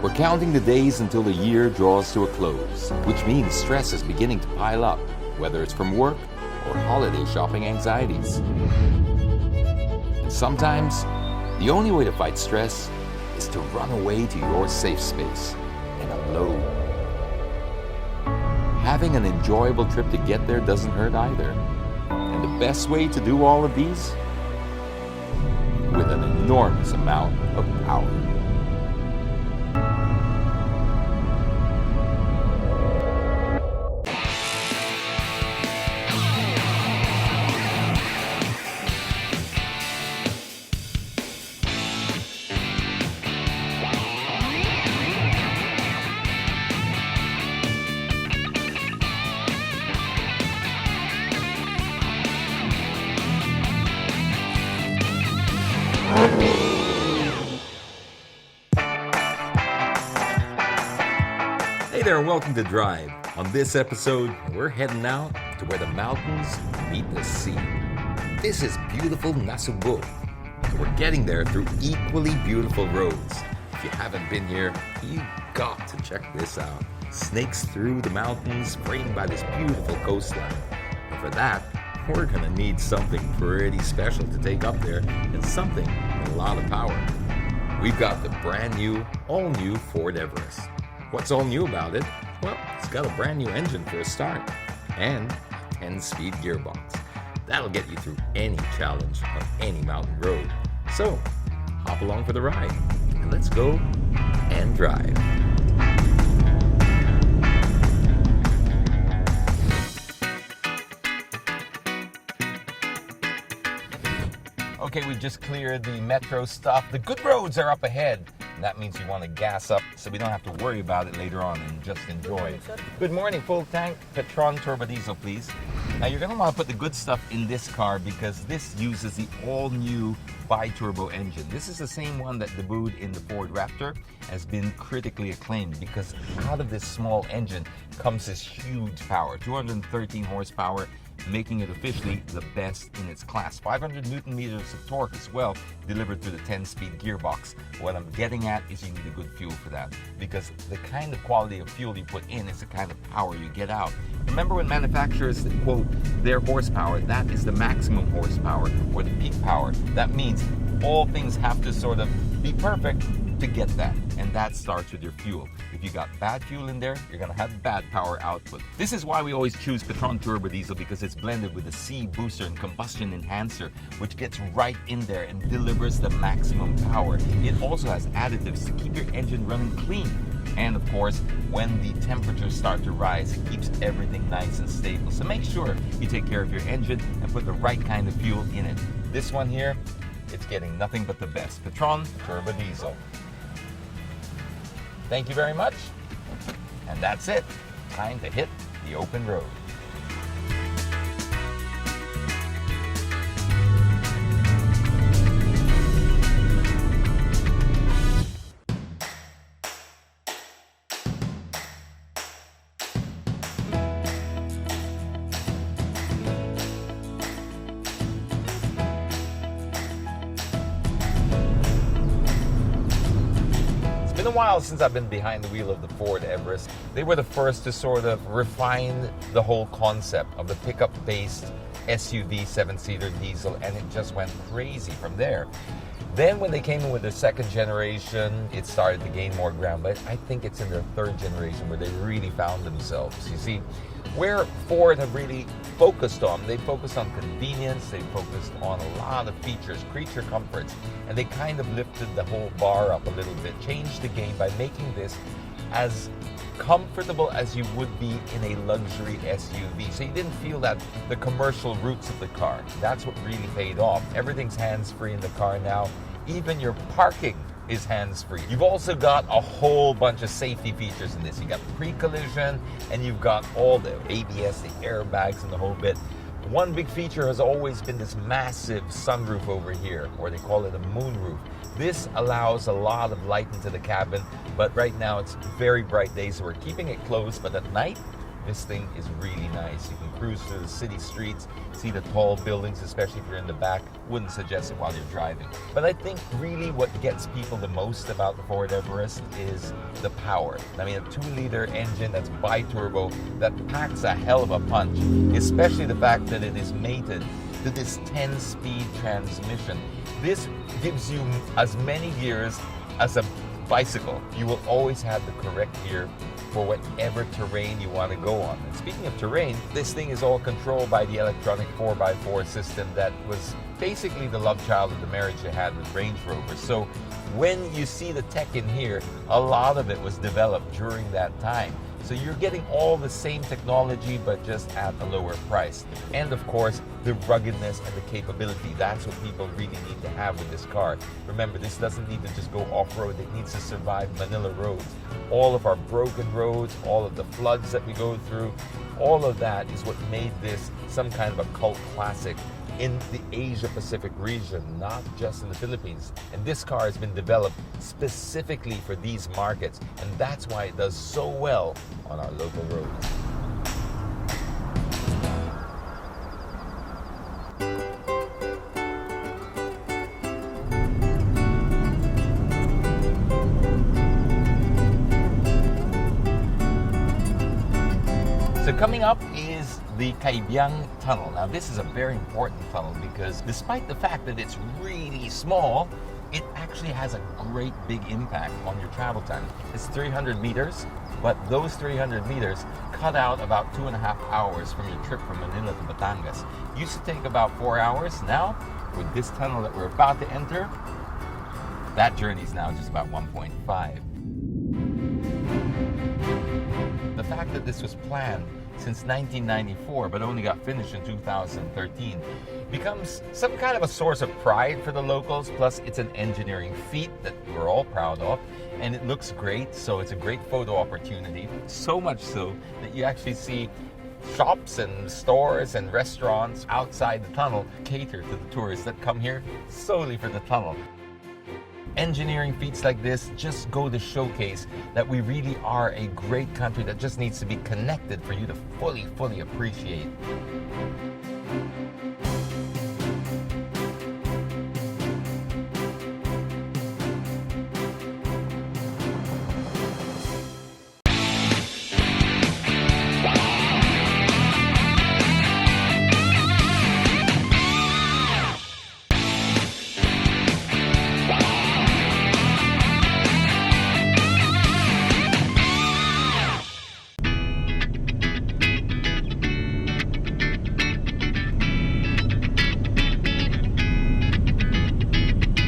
We're counting the days until the year draws to a close, which means stress is beginning to pile up, whether it's from work or holiday shopping anxieties. And sometimes, the only way to fight stress is to run away to your safe space and unload. Having an enjoyable trip to get there doesn't hurt either. And the best way to do all of these? With an enormous amount of power. Hey there, and welcome to Drive. On this episode, we're heading out to where the mountains meet the sea. This is beautiful Nasugbu. We're getting there through equally beautiful roads. If you haven't been here, you got to check this out. Snakes through the mountains, framed by this beautiful coastline. And for that, we're gonna need something pretty special to take up there, and something with a lot of power. We've got the brand new, all new Ford Everest. What's all new about it? Well, it's got a brand new engine for a start, and a 10-speed gearbox. That'll get you through any challenge on any mountain road. So, hop along for the ride, and let's go and drive. Okay, we've just cleared the metro stop. The good roads are up ahead. And that means you want to gas up so we don't have to worry about it later on and just enjoy. Good morning, full tank Petron turbo diesel, please. Now you're going to want to put the good stuff in this car because this uses the all-new bi-turbo engine. This is the same one that debuted in the Ford Raptor, has been critically acclaimed because out of this small engine comes this huge power, 213 horsepower, making it officially the best in its class. 500 Newton meters of torque as well, delivered through the 10-speed gearbox. What I'm getting at is you need a good fuel for that, because the kind of quality of fuel you put in is the kind of power you get out. Remember when manufacturers quote their horsepower, that is the maximum horsepower or the peak power. That means all things have to sort of be perfect to get that, and that starts with your fuel. If you got bad fuel in there, you're going to have bad power output. This is why we always choose Petron Turbo Diesel, because it's blended with the C booster and combustion enhancer, which gets right in there and delivers the maximum power. It also has additives to keep your engine running clean. And of course, when the temperatures start to rise, it keeps everything nice and stable. So make sure you take care of your engine and put the right kind of fuel in it. This one here, it's getting nothing but the best. Petron Turbo Diesel. Thank you very much. And that's it. Time to hit the open road. It's been a while since I've been behind the wheel of the Ford Everest. They were the first to sort of refine the whole concept of the pickup-based SUV 7-seater diesel, and it just went crazy from there. Then when they came in with their second generation, it started to gain more ground, but I think it's in their third generation where they really found themselves. You see, where Ford have really focused on, they focused on convenience, they focused on a lot of features, creature comforts, and they kind of lifted the whole bar up a little bit, changed the game by making this as comfortable as you would be in a luxury SUV. So you didn't feel that the commercial roots of the car. That's what really paid off. Everything's hands-free in the car now. Even your parking is hands-free. You've also got a whole bunch of safety features in this. You got pre-collision, and you've got all the ABS, the airbags, and the whole bit. One big feature has always been this massive sunroof over here, or they call it a moonroof. This allows a lot of light into the cabin, but right now it's very bright days, so we're keeping it closed, but at night, this thing is really nice. You can cruise through the city streets, see the tall buildings, especially if you're in the back. Wouldn't suggest it while you're driving. But I think really what gets people the most about the Ford Everest is the power. I mean, a 2-liter engine that's bi-turbo that packs a hell of a punch, especially the fact that it is mated to this 10-speed transmission. This gives you as many gears as a bicycle. You will always have the correct gear for whatever terrain you want to go on. And speaking of terrain, this thing is all controlled by the electronic 4x4 system that was basically the love child of the marriage you had with Range Rover. So when you see the tech in here, a lot of it was developed during that time. So you're getting all the same technology, but just at a lower price. And of course, the ruggedness and the capability. That's what people really need to have with this car. Remember, this doesn't need to just go off-road. It needs to survive Manila roads. All of our broken roads, all of the floods that we go through, all of that is what made this some kind of a cult classic in the Asia-Pacific region, not just in the Philippines. And this car has been developed specifically for these markets, and that's why it does so well on our local roads. So coming up is the Kaybiang Tunnel. Now this is a very important tunnel because despite the fact that it's really small, it actually has a great big impact on your travel time. It's 300 meters, but those 300 meters cut out about 2.5 hours from your trip from Manila to Batangas. Used to take about 4 hours. Now, with this tunnel that we're about to enter, that journey is now just about 1.5. The fact that this was planned since 1994 but only got finished in 2013 becomes some kind of a source of pride for the locals. Plus it's an engineering feat that we're all proud of, and it looks great, so it's a great photo opportunity. So much so that you actually see shops and stores and restaurants outside the tunnel cater to the tourists that come here solely for the tunnel. Engineering feats like this just go to showcase that we really are a great country that just needs to be connected for you to fully appreciate.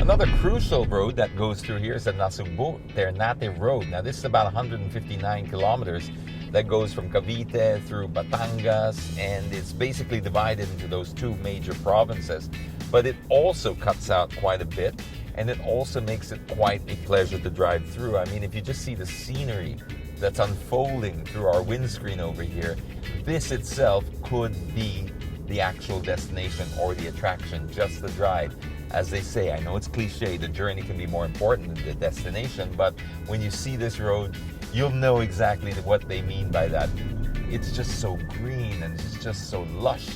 Another crucial road that goes through here is the Nasugbu Ternate Road. Now this is about 159 kilometers that goes from Cavite through Batangas, and it's basically divided into those two major provinces. But it also cuts out quite a bit, and it also makes it quite a pleasure to drive through. I mean, if you just see the scenery that's unfolding through our windscreen over here, this itself could be the actual destination or the attraction, just the drive. As they say, I know it's cliche, the journey can be more important than the destination, but when you see this road, you'll know exactly what they mean by that. It's just so green and it's just so lush.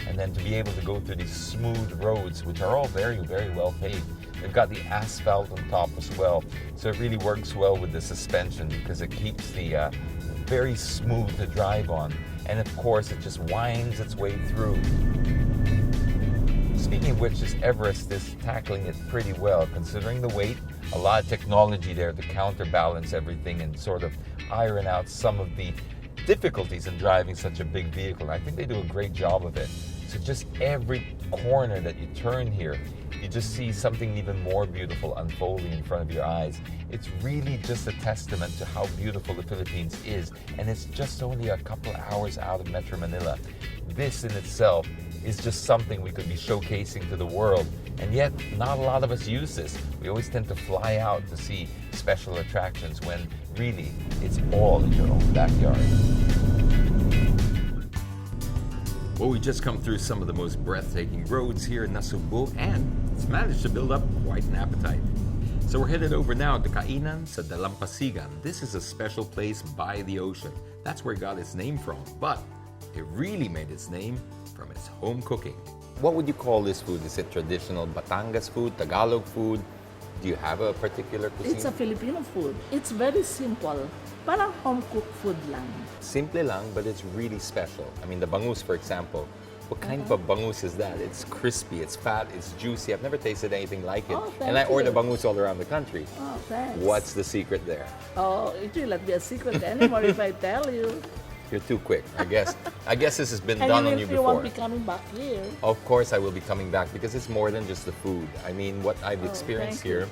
And then to be able to go through these smooth roads, which are all very well paved. They've got the asphalt on top as well. So it really works well with the suspension because it keeps the very smooth to drive on. And of course, it just winds its way through. Speaking of which, this Everest is tackling it pretty well, considering the weight. A lot of technology there to counterbalance everything and sort of iron out some of the difficulties in driving such a big vehicle. I think they do a great job of it. So just every corner that you turn here, you just see something even more beautiful unfolding in front of your eyes. It's really just a testament to how beautiful the Philippines is, and it's just only a couple hours out of Metro Manila. This in itself is just something we could be showcasing to the world, and yet not a lot of us use this. We always tend to fly out to see special attractions when really it's all in your own backyard. Well, we just come through some of the most breathtaking roads here in Nasugbu, and it's managed to build up quite an appetite. So we're headed over now to Kainan sa Dalampasigan. This is a special place by the ocean. That's where it got its name from. But it really made its name from its home cooking. What would you call this food? Is it traditional Batangas food, Tagalog food? Do you have a particular cuisine? It's a Filipino food. It's very simple. Parang home-cooked food lang. Simple lang, but it's really special. I mean, the bangus, for example. What kind of bangus is that? It's crispy, it's fat, it's juicy. I've never tasted anything like it. Oh, and I thank order you. bangus all around the country. Oh, thanks. What's the secret there? Oh, it will not be a secret anymore if I tell you. You're too quick, I guess. I guess this has been And done even on you if you before. won't be coming back here. Of course, I will be coming back because it's more than just the food. I mean, what I've experienced thank you. here,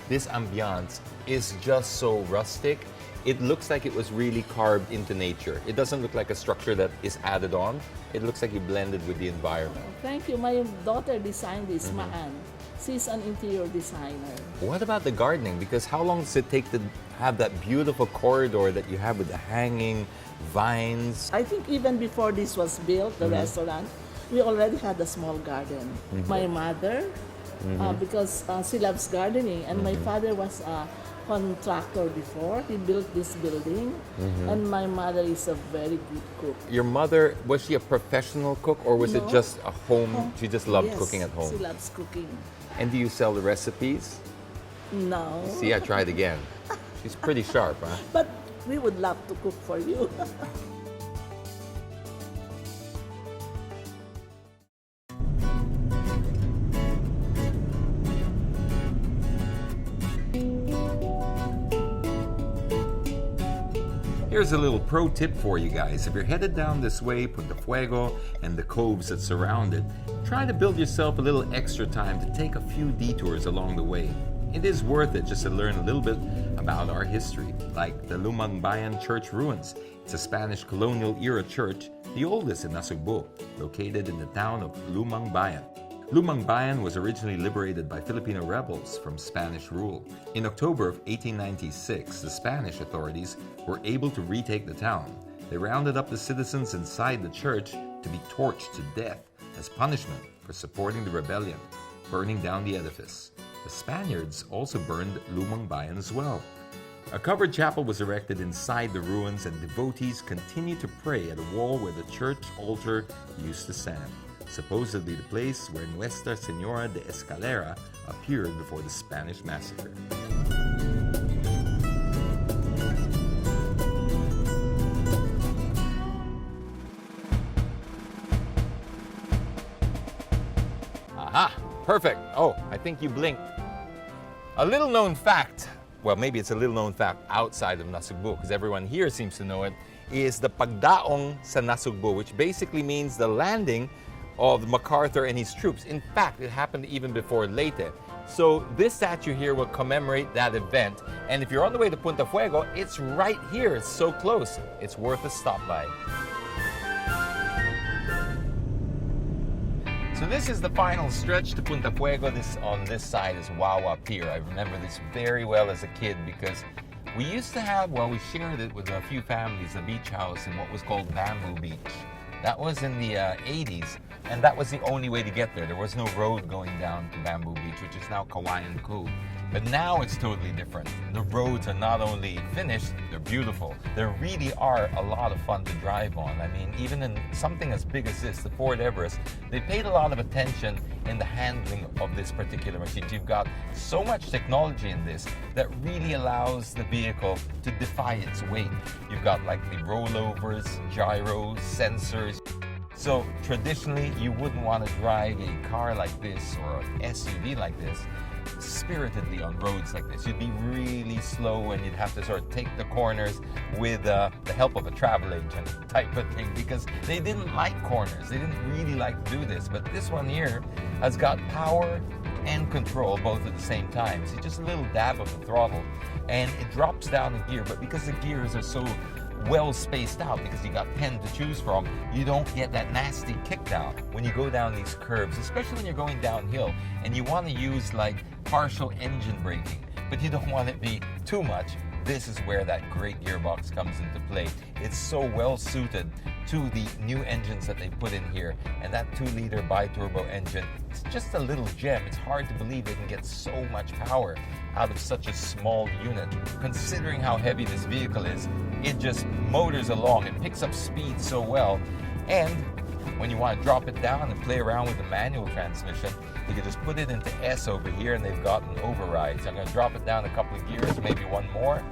this ambiance is just so rustic. It looks like it was really carved into nature. It doesn't look like a structure that is added on. It looks like you blended with the environment. Thank you. My daughter designed this, Maan. She's an interior designer. What about the gardening? Because how long does it take to have that beautiful corridor that you have with the hanging vines? I think even before this was built, the restaurant, we already had a small garden. My mother, because she loves gardening, and my father was a contractor before. He built this building, and my mother is a very good cook. Your mother, was she a professional cook or was it No. just a home? She just loved Yes, cooking at home. She loves cooking. And do you sell the recipes? No. See, I tried again. She's pretty sharp, huh? But we would love to cook for you. Here's a little pro tip for you guys. If you're headed down this way, Punta Fuego and the coves that surround it, try to build yourself a little extra time to take a few detours along the way. It is worth it just to learn a little bit about our history, like the Lumang Bayan Church ruins. It's a Spanish colonial era church, the oldest in Nasugbu, located in the town of Lumang Bayan. Lumang Bayan was originally liberated by Filipino rebels from Spanish rule. In October of 1896, the Spanish authorities were able to retake the town. They rounded up the citizens inside the church to be torched to death as punishment for supporting the rebellion, burning down the edifice. The Spaniards also burned Lumang Bayan as well. A covered chapel was erected inside the ruins, and devotees continued to pray at a wall where the church altar used to stand, supposedly the place where Nuestra Señora de Escalera appeared before the Spanish massacre. Aha! Perfect. Oh, I think you blinked. A little known fact, well, maybe it's a little known fact outside of Nasugbu, because everyone here seems to know it, is the pagdaong sa Nasugbu, which basically means the landing of MacArthur and his troops. In fact, it happened even before Leyte. So this statue here will commemorate that event. And if you're on the way to Punta Fuego, it's right here. It's so close. It's worth a stop by. So this is the final stretch to Punta Fuego. This on this side is Wawa Pier. I remember this very well as a kid because we used to have, well, we shared it with a few families, a beach house in what was called Bamboo Beach. That was in the 80s, and that was the only way to get there. There was no road going down to Bamboo Beach, which is now Kawayan Cove. But now it's totally different. The roads are not only finished, they're beautiful. They really are a lot of fun to drive on. I mean, even in something as big as this, the Ford Everest, they paid a lot of attention in the handling of this particular machine. You've got so much technology in this that really allows the vehicle to defy its weight. You've got like the rollovers, gyros, sensors. So traditionally, you wouldn't want to drive a car like this or an SUV like this spiritedly on roads like this. You'd be really slow and you'd have to sort of take the corners with the help of a travel agent type of thing, because they didn't like corners. They didn't really like to do this. But this one here has got power and control both at the same time. So just a little dab of the throttle and it drops down the gear. But because the gears are so well spaced out, because you got 10 to choose from, you don't get that nasty kick down when you go down these curves, especially when you're going downhill and you want to use like partial engine braking, but you don't want it to be too much. this is where that great gearbox comes into play. It's so well suited to the new engines that they put in here, and that 2-liter bi-turbo engine, it's just a little gem. It's hard to believe they can get so much power out of such a small unit. Considering how heavy this vehicle is, it just motors along. It picks up speed so well, and when you want to drop it down and play around with the manual transmission, you can just put it into S over here, and they've got an override. So I'm going to drop it down a couple of gears, maybe one more.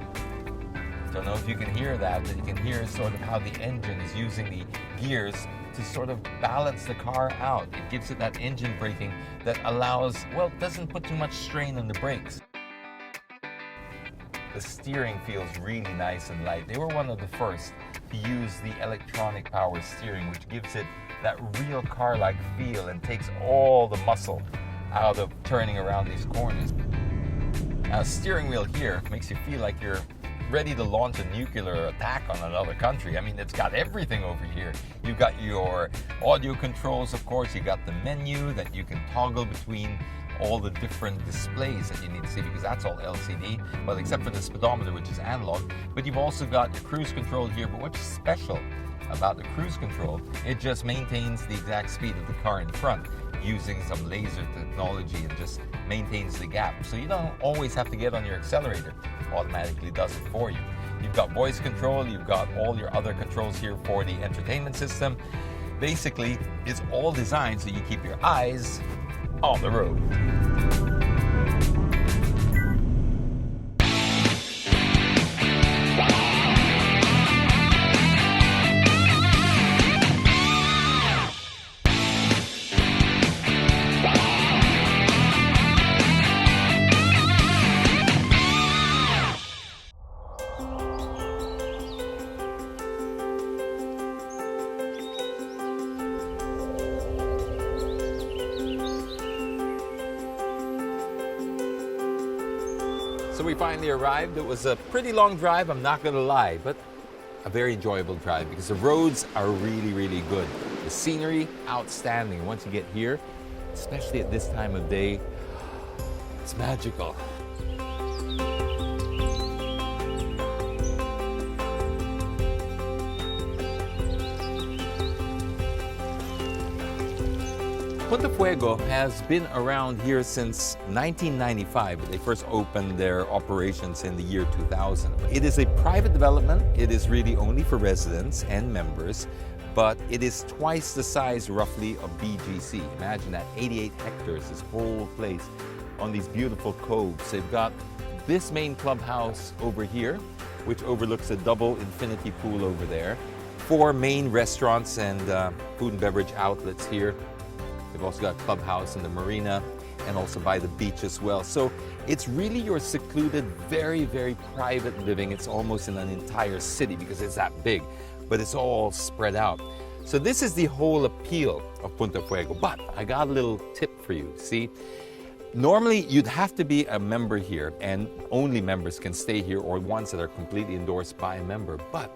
Don't know if you can hear that, but you can hear sort of how the engine is using the gears to sort of balance the car out. It gives it that engine braking that allows, well, it doesn't put too much strain on the brakes. The steering feels really nice and light. They were one of the first to use the electronic power steering, which gives it that real car-like feel and takes all the muscle out of turning around these corners. Now, the steering wheel here makes you feel like you're ready to launch a nuclear attack on another country. I mean, it's got everything over here. You've got your audio controls, of course. You got the menu that you can toggle between all the different displays that you need to see, because that's all LCD, well, except for the speedometer, which is analog. But you've also got your cruise control here. But what's special about the cruise control, it just maintains the exact speed of the car in front using some laser technology, and just maintains the gap. So you don't always have to get on your accelerator. It automatically does it for you. You've got voice control, you've got all your other controls here for the entertainment system. Basically, it's all designed so you keep your eyes on the road. So we finally arrived. It was a pretty long drive, I'm not gonna lie, but a very enjoyable drive because the roads are really, really good. The scenery, outstanding. Once you get here, especially at this time of day, it's magical. Punta Fuego has been around here since 1995, but they first opened their operations in the year 2000. It is a private development. It is really only for residents and members, but it is twice the size roughly of BGC. Imagine that, 88 hectares, this whole place on these beautiful coves. They've got this main clubhouse over here, which overlooks a double infinity pool over there. 4 main restaurants and food and beverage outlets here. They've also got a clubhouse in the marina and also by the beach as well. So it's really your secluded, very, very private living. It's almost in an entire city because it's that big, but it's all spread out. So this is the whole appeal of Punta Fuego. But I got a little tip for you. See, normally you'd have to be a member here, and only members can stay here, or ones that are completely endorsed by a member. But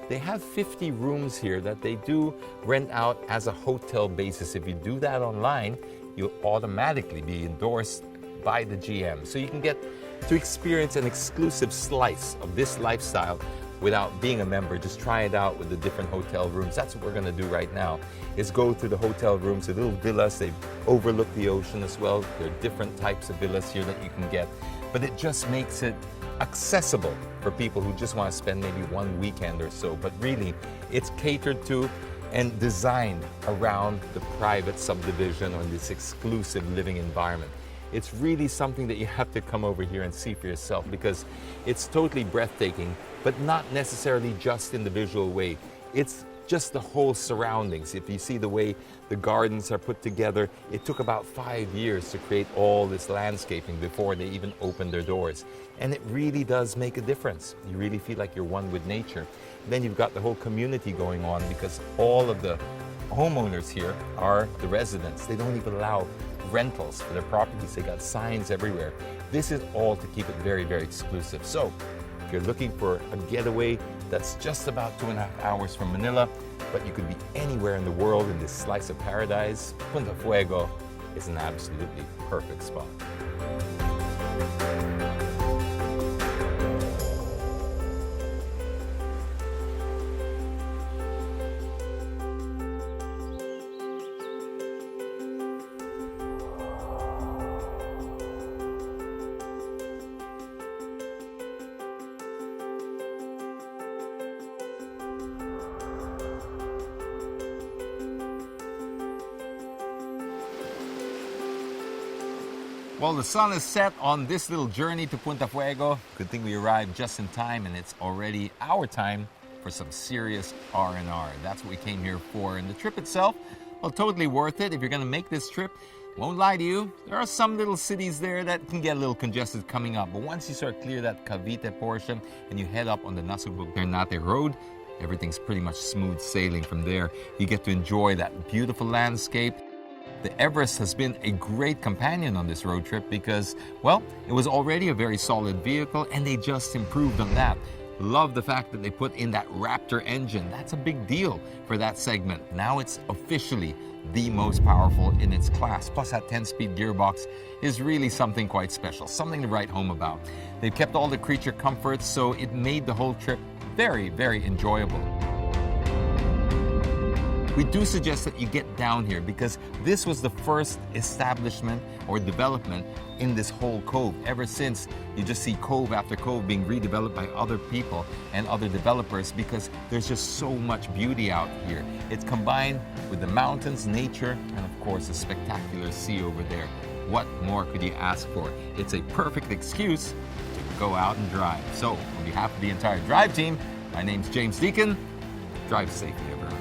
they have 50 rooms here that they do rent out as a hotel basis. If you do that online, you'll automatically be endorsed by the GM. So you can get to experience an exclusive slice of this lifestyle without being a member. Just try it out with the different hotel rooms. That's what we're gonna do right now, is go to the hotel rooms, the little villas. They overlook the ocean as well. There are different types of villas here that you can get, but it just makes it accessible for people who just want to spend maybe one weekend or so. But really, it's catered to and designed around the private subdivision or this exclusive living environment. It's really something that you have to come over here and see for yourself, because it's totally breathtaking, but not necessarily just in the visual way. It's just the whole surroundings. If you see the way the gardens are put together, it took about 5 years to create all this landscaping before they even opened their doors. And it really does make a difference. You really feel like you're one with nature. Then you've got the whole community going on, because all of the homeowners here are the residents. They don't even allow rentals for their properties. They got signs everywhere. This is all to keep it very, very exclusive. So if you're looking for a getaway that's just about 2.5 hours from Manila, but you could be anywhere in the world in this slice of paradise, Punta Fuego is an absolutely perfect spot. Well, the sun is set on this little journey to Punta Fuego. Good thing we arrived just in time, and it's already our time for some serious R&R. That's what we came here for. And the trip itself, well, totally worth it. If you're going to make this trip, won't lie to you, there are some little cities there that can get a little congested coming up. But once you sort of clear that Cavite portion and you head up on the Nasugbu road, everything's pretty much smooth sailing from there. You get to enjoy that beautiful landscape. The Everest has been a great companion on this road trip because, well, it was already a very solid vehicle and they just improved on that. Love the fact that they put in that Raptor engine. That's a big deal for that segment. Now it's officially the most powerful in its class. Plus that 10-speed gearbox is really something quite special, something to write home about. They've kept all the creature comforts, so it made the whole trip very, very enjoyable. We do suggest that you get down here because this was the first establishment or development in this whole cove. Ever since, you just see cove after cove being redeveloped by other people and other developers because there's just so much beauty out here. It's combined with the mountains, nature, and of course a spectacular sea over there. What more could you ask for? It's a perfect excuse to go out and drive. So, on behalf of the entire drive team, my name's James Deakin. Drive safely, everyone.